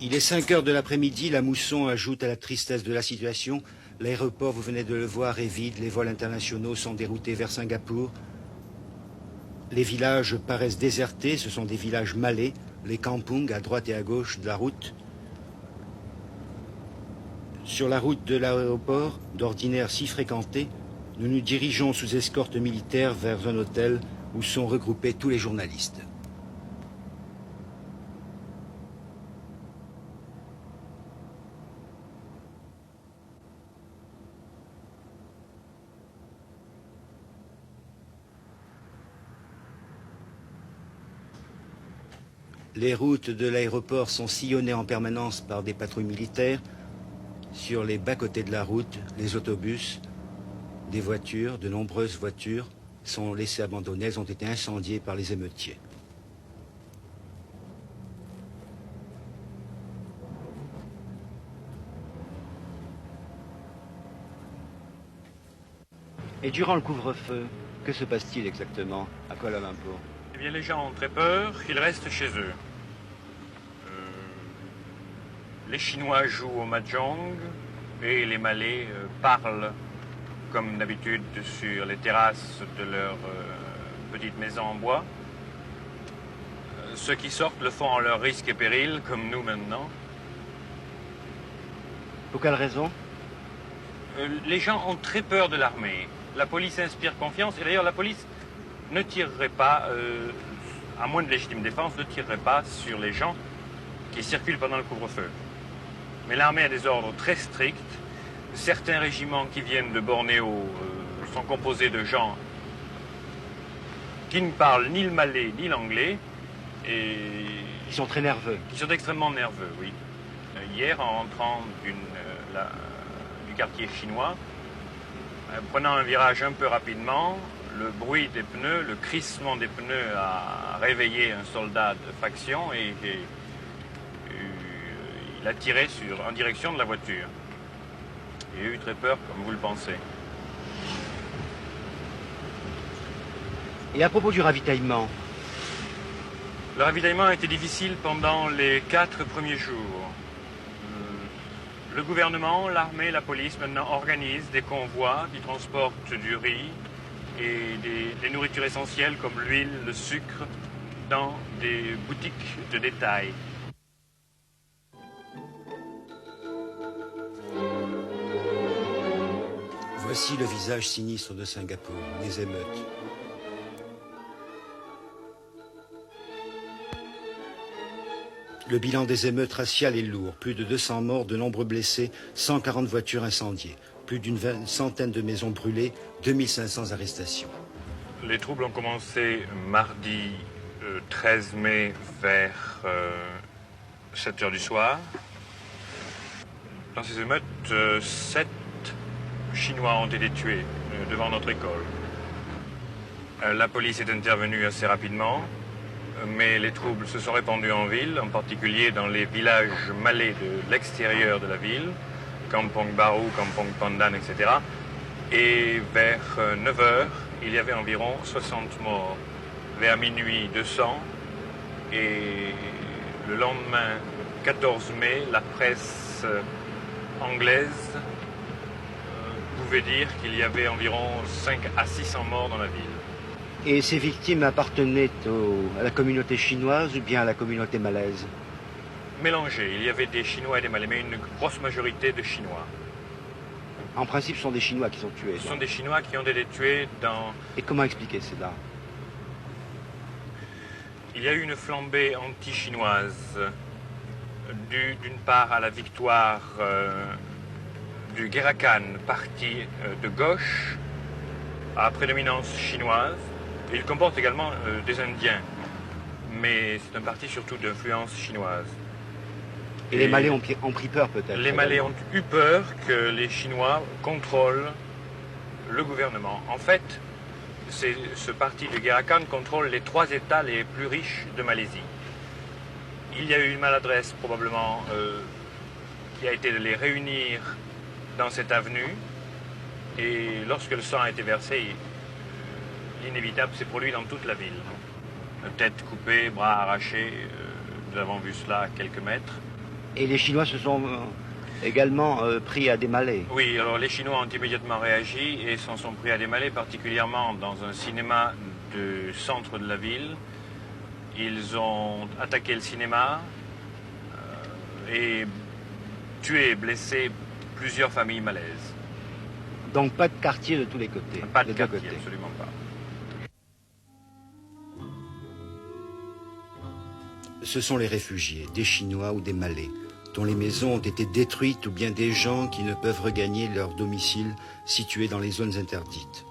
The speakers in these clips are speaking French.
Il est 5 heures de l'après-midi, la mousson ajoute à la tristesse de la situation. L'aéroport, vous venez de le voir, est vide, les vols internationaux sont déroutés vers Singapour. Les villages paraissent désertés, ce sont des villages malais, les kampungs à droite et à gauche de la route. Sur la route de l'aéroport, d'ordinaire si fréquentée, nous nous dirigeons sous escorte militaire vers un hôtel où sont regroupés tous les journalistes. Les routes de l'aéroport sont sillonnées en permanence par des patrouilles militaires. Sur les bas-côtés de la route, les autobus, des voitures, de nombreuses voitures, sont laissées abandonnées. Elles ont été incendiées par les émeutiers. Et durant le couvre-feu, que se passe-t-il exactement à Kuala Lumpur? Eh bien, les gens ont très peur, ils restent chez eux. Les Chinois jouent au mahjong et les Malais parlent, comme d'habitude, sur les terrasses de leur petite maison en bois. Ceux qui sortent le font en leur risque et péril, comme nous maintenant. Pour quelle raison? Les gens ont très peur de l'armée. La police inspire confiance, et d'ailleurs la police ne tirerait pas, à moins de légitime défense, ne tirerait pas sur les gens qui circulent pendant le couvre-feu. Mais l'armée a des ordres très stricts. Certains régiments qui viennent de Bornéo sont composés de gens qui ne parlent ni le malais ni l'anglais. Et Ils sont très nerveux. Qui sont extrêmement nerveux, oui. Hier, en rentrant du quartier chinois, prenant un virage un peu rapidement, le bruit des pneus, le crissement des pneus a réveillé un soldat de faction et il a tiré en direction de la voiture. Il a eu très peur, comme vous le pensez. Et à propos du ravitaillement? Le ravitaillement a été difficile pendant les 4 premiers jours. Le gouvernement, l'armée, la police maintenant organisent des convois qui transportent du riz et des nourritures essentielles comme l'huile, le sucre dans des boutiques de détail. Voici le visage sinistre de Singapour, les émeutes. Le bilan des émeutes raciales est lourd. Plus de 200 morts, de nombreux blessés, 140 voitures incendiées, plus d'une centaine de maisons brûlées, 2500 arrestations. Les troubles ont commencé mardi 13 mai vers 7 heures du soir. Dans ces émeutes, 7 Chinois ont été tués devant notre école. La police est intervenue assez rapidement, mais les troubles se sont répandus en ville, en particulier dans les villages malais de l'extérieur de la ville, Kampong Baru, Kampong Pandan, etc. Et vers 9 heures, il y avait environ 60 morts. Vers minuit, 200. Et le lendemain, 14 mai, la presse anglaise pouvait dire qu'il y avait environ 5 à 600 morts dans la ville. Et ces victimes appartenaient à la communauté chinoise ou bien à la communauté malaise? Mélangés. Il y avait des Chinois et des Malais, mais une grosse majorité de Chinois. En principe, ce sont des Chinois qui sont tués. Ce sont des Chinois qui ont été tués dans... Et comment expliquer cela? Il y a eu une flambée anti-chinoise, due d'une part à la victoire du Gerakan, parti de gauche, à prédominance chinoise. Il comporte également des Indiens, mais c'est un parti surtout d'influence chinoise. Et les Malais ont pris peur peut-être? Les Malais ont eu peur que les Chinois contrôlent le gouvernement. En fait, ce parti du Gerakan contrôle les 3 États les plus riches de Malaisie. Il y a eu une maladresse probablement qui a été de les réunir dans cette avenue. Et lorsque le sang a été versé, l'inévitable s'est produit dans toute la ville. Tête coupée, bras arrachés, nous avons vu cela à quelques mètres. Et les Chinois se sont également pris à des Malais. Oui, alors les Chinois ont immédiatement réagi et s'en sont pris à des Malais, particulièrement dans un cinéma du centre de la ville. Ils ont attaqué le cinéma et tué, blessé plusieurs familles malaises. Donc pas de quartier de tous les côtés. Pas de quartier, absolument pas. Ce sont les réfugiés, des Chinois ou des Malais, dont les maisons ont été détruites ou bien des gens qui ne peuvent regagner leur domicile situé dans les zones interdites.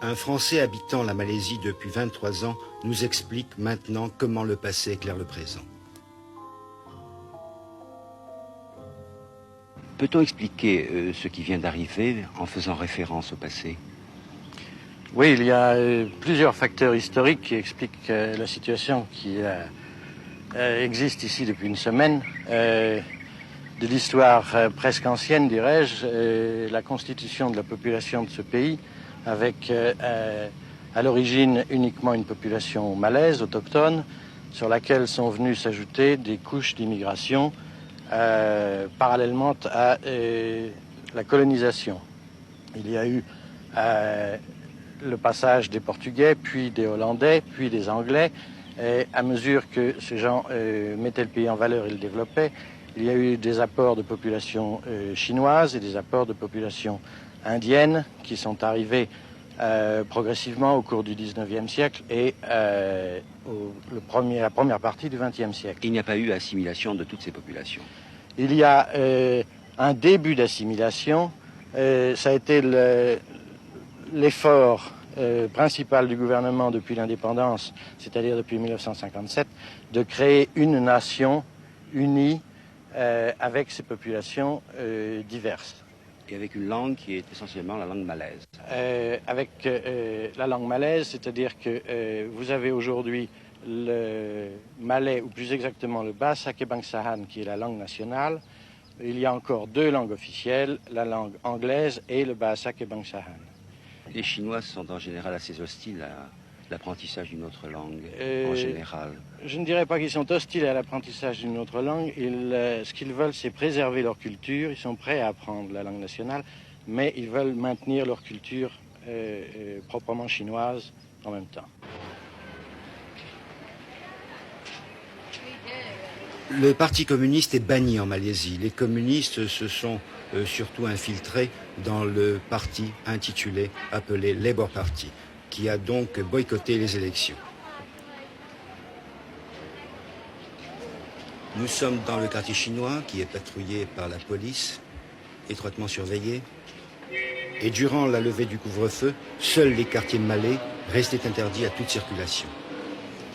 Un Français habitant la Malaisie depuis 23 ans nous explique maintenant comment le passé éclaire le présent. Peut-on expliquer ce qui vient d'arriver en faisant référence au passé? Oui, il y a plusieurs facteurs historiques qui expliquent la situation qui existe ici depuis une semaine. De l'histoire presque ancienne, dirais-je, la constitution de la population de ce pays, avec à l'origine uniquement une population malaise, autochtone, sur laquelle sont venues s'ajouter des couches d'immigration parallèlement à la colonisation. Il y a eu le passage des Portugais, puis des Hollandais, puis des Anglais. Et à mesure que ces gens mettaient le pays en valeur et le développaient, il y a eu des apports de population chinoise et des apports de population indienne qui sont arrivés progressivement au cours du 19e siècle et la première partie du 20e siècle. Il n'y a pas eu assimilation de toutes ces populations. Il y a un début d'assimilation. Ça a été l'effort principal du gouvernement depuis l'indépendance, c'est-à-dire depuis 1957, de créer une nation unie avec ces populations diverses. Et avec une langue qui est essentiellement la langue malaise. Avec la langue malaise, c'est-à-dire que vous avez aujourd'hui le malais, ou plus exactement le Bahasa Kebangsaan, qui est la langue nationale. Il y a encore deux langues officielles, la langue anglaise et le Bahasa Kebangsaan. Les Chinois sont en général assez hostiles à l'apprentissage d'une autre langue, en général. Je ne dirais pas qu'ils sont hostiles à l'apprentissage d'une autre langue. Ce qu'ils veulent, c'est préserver leur culture. Ils sont prêts à apprendre la langue nationale, mais ils veulent maintenir leur culture proprement chinoise en même temps. Le Parti communiste est banni en Malaisie. Les communistes se sont surtout infiltrés dans le parti appelé Labour Party, qui a donc boycotté les élections. Nous sommes dans le quartier chinois qui est patrouillé par la police, étroitement surveillé. Et durant la levée du couvre-feu, seuls les quartiers malais restaient interdits à toute circulation.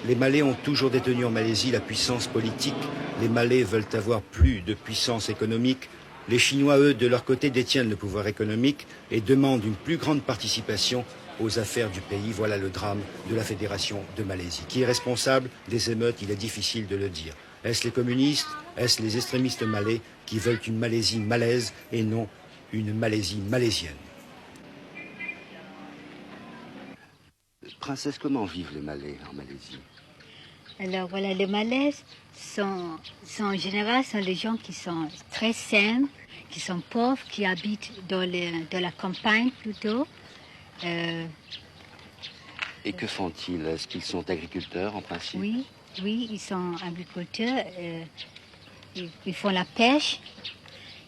Les Malais ont toujours détenu en Malaisie la puissance politique. Les Malais veulent avoir plus de puissance économique. Les Chinois, eux, de leur côté, détiennent le pouvoir économique et demandent une plus grande participation aux affaires du pays. Voilà le drame de la Fédération de Malaisie. Qui est responsable des émeutes? Il est difficile de le dire. Est-ce les communistes? Est-ce les extrémistes malais qui veulent une Malaisie malaise et non une Malaisie malaisienne? Princesse, comment vivent les Malais en Malaisie? Alors voilà, les Malais en général sont les gens qui sont très simples, qui sont pauvres, qui habitent dans la campagne plutôt. Et que font-ils? Est-ce qu'ils sont agriculteurs en principe? Oui, ils sont agriculteurs. Ils font la pêche.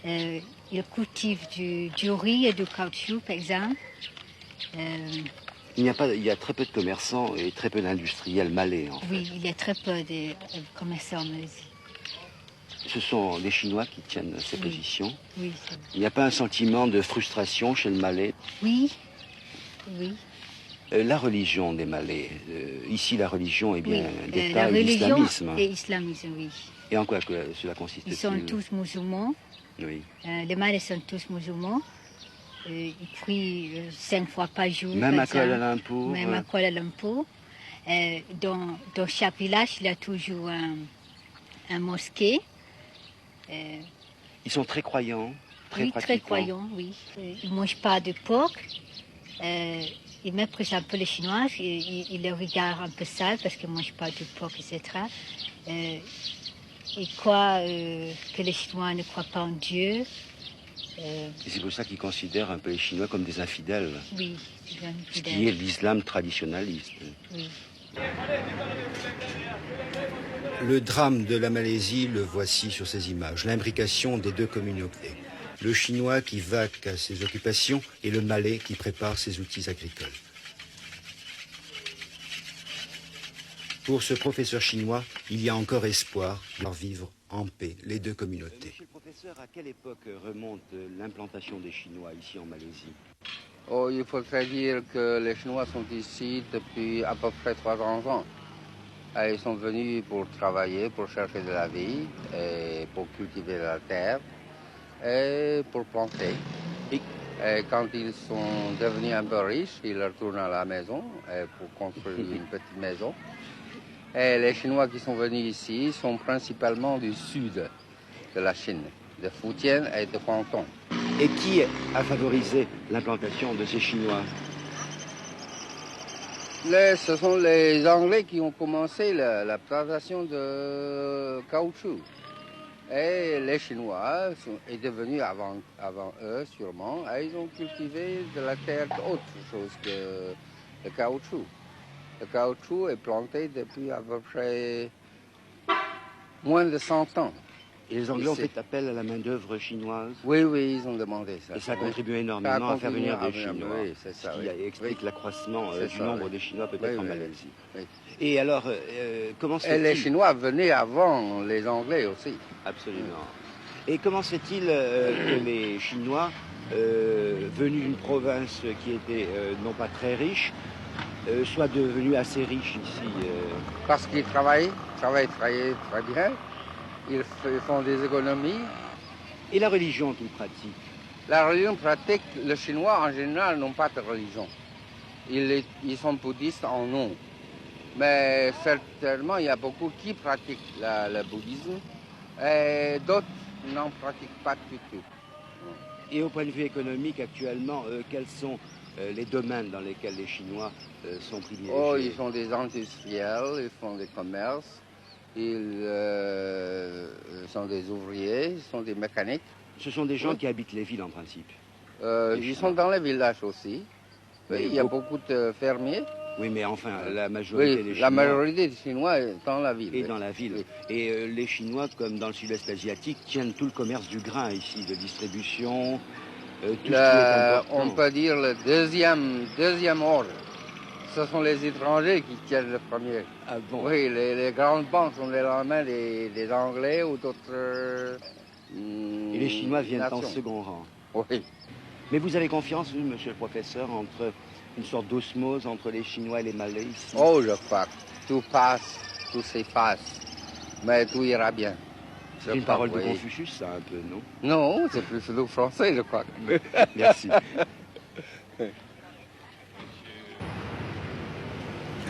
Ils cultivent du riz et du caoutchouc, par exemple. Il y a très peu de commerçants et très peu d'industriels malais, en fait. Oui, il y a très peu de commerçants en Malaisie. Ce sont les Chinois qui tiennent ces positions. Oui, il n'y a pas un sentiment de frustration chez le Malais? Oui. La religion des Malais, ici la religion est bien d'État et l'islamisme. Et l'islamisme, oui. Et en quoi cela consiste-t-il? Ils sont tous musulmans. Oui. Les Malais sont tous musulmans. Ils prient 5 fois par jour. Même à Kuala Lumpur. Même à Kuala Lumpur. Dans chaque village, il y a toujours un mosquée. Ils sont très croyants, très pratiquants. Très croyants, oui. Ils ne mangent pas de porc. ils méprisent un peu les Chinois, ils les regardent un peu sales parce qu'ils ne mangent pas du porc, etc. Ils croient que les Chinois ne croient pas en Dieu. Et c'est pour ça qu'ils considèrent un peu les Chinois comme des infidèles. Oui, ce qui est l'islam traditionnaliste. Oui. Le drame de la Malaisie, le voici sur ces images. L'imbrication des deux communautés. Le Chinois qui vaque à ses occupations et le Malais qui prépare ses outils agricoles. Pour ce professeur chinois, il y a encore espoir de vivre en paix les deux communautés. Monsieur le professeur, à quelle époque remonte l'implantation des Chinois ici en Malaisie? Oh, il faudrait dire que les Chinois sont ici depuis à peu près 300 ans. Ils sont venus pour travailler, pour chercher de la vie, et pour cultiver la terre et pour planter. Et quand ils sont devenus un peu riches, ils retournent à la maison pour construire une petite maison. Et les Chinois qui sont venus ici sont principalement du sud de la Chine, de Fujian et de Guangdong. Et qui a favorisé l'implantation de ces Chinois? Ce sont les Anglais qui ont commencé la plantation de caoutchouc. Et les Chinois sont devenus avant eux, sûrement, et ils ont cultivé de la terre autre chose que le caoutchouc. Le caoutchouc est planté depuis à peu près moins de 100 ans. Et les Anglais ont fait appel à la main-d'œuvre chinoise? Oui, oui, ils ont demandé ça. Et ça a contribué énormément à faire venir des Chinois. Oui, c'est ça. Ce qui explique l'accroissement du nombre des Chinois peut-être en Malaisie. Oui. Et alors, comment se fait-il? Et les Chinois venaient avant les Anglais aussi. Absolument. Et comment se fait-il que les Chinois, venus d'une province qui était non pas très riche, soient devenus assez riches ici? Parce qu'ils travaillent très bien. Ils font des économies. Et la religion qu'ils pratiquent? La religion pratique, les Chinois en général n'ont pas de religion. Ils sont bouddhistes en nom. Mais certainement, il y a beaucoup qui pratiquent le bouddhisme et d'autres n'en pratiquent pas du tout. Et au point de vue économique, actuellement, quels sont les domaines dans lesquels les Chinois sont privilégiés? Oh, ils sont des industriels, ils font des commerces. Ils sont des ouvriers, ils sont des mécaniques. Ce sont des gens qui habitent les villes en principe? Ils sont dans les villages aussi. Oui, il y a beaucoup de fermiers. Oui, mais enfin, la majorité des Chinois... La majorité des Chinois est dans la ville. Et dans la ville. Oui. Et les Chinois, comme dans le sud-est asiatique, tiennent tout le commerce du grain ici, de distribution, tout ce qui est important. On peut dire le deuxième ordre. Ce sont les étrangers qui tiennent le premier. Ah bon? Oui, les grandes banques sont les mains des Anglais ou d'autres et les Chinois viennent nations. En second rang. Oui. Mais vous avez confiance, vous, monsieur le professeur, entre une sorte d'osmose entre les Chinois et les Malais ici? Oh, je crois que tout passe, tout s'efface, mais tout ira bien. C'est une parole de Confucius, ça, un peu, non? Non, c'est plus le français, je crois. Merci.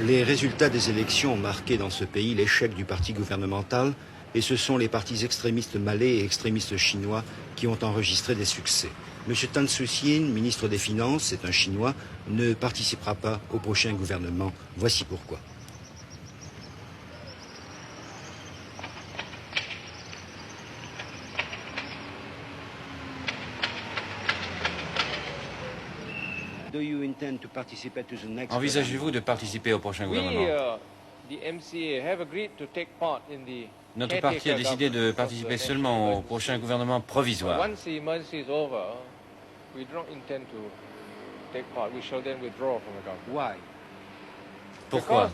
Les résultats des élections ont marqué dans ce pays l'échec du parti gouvernemental et ce sont les partis extrémistes malais et extrémistes chinois qui ont enregistré des succès. M. Tan Suu-Kyi, ministre des Finances, c'est un Chinois, ne participera pas au prochain gouvernement. Voici pourquoi. Envisagez-vous de participer au prochain gouvernement? Notre parti a décidé de participer seulement au prochain gouvernement provisoire. Pourquoi?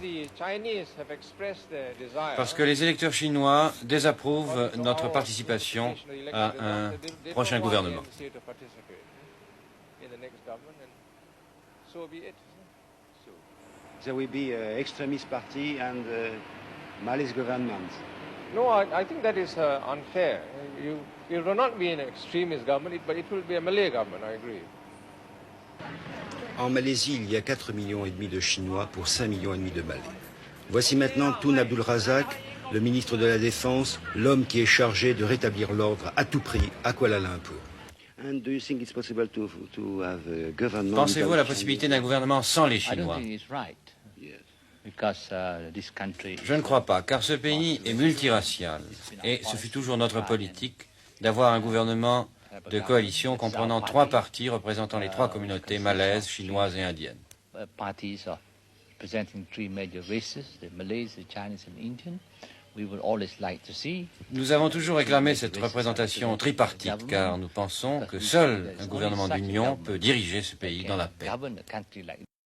Parce que les électeurs chinois désapprouvent notre participation à un prochain gouvernement. There will be an extremist party and Malay's government. No, I think that is unfair. It will not be an extremist government, but it will be a Malay government, I agree. En Malaisie, il y a 4,5 millions de Chinois pour 5,5 millions de Malais. Voici maintenant Tun Abdul Razak, le ministre de la Défense, l'homme qui est chargé de rétablir l'ordre à tout prix à Kuala Lumpur. Pensez-vous à la possibilité d'un gouvernement sans les Chinois? Je ne crois pas, car ce pays est multiracial et ce fut toujours notre politique d'avoir un gouvernement de coalition comprenant 3 partis représentant les 3 communautés malaises, chinoises et indiennes. Nous avons toujours réclamé cette représentation tripartite car nous pensons que seul un gouvernement d'union peut diriger ce pays dans la paix.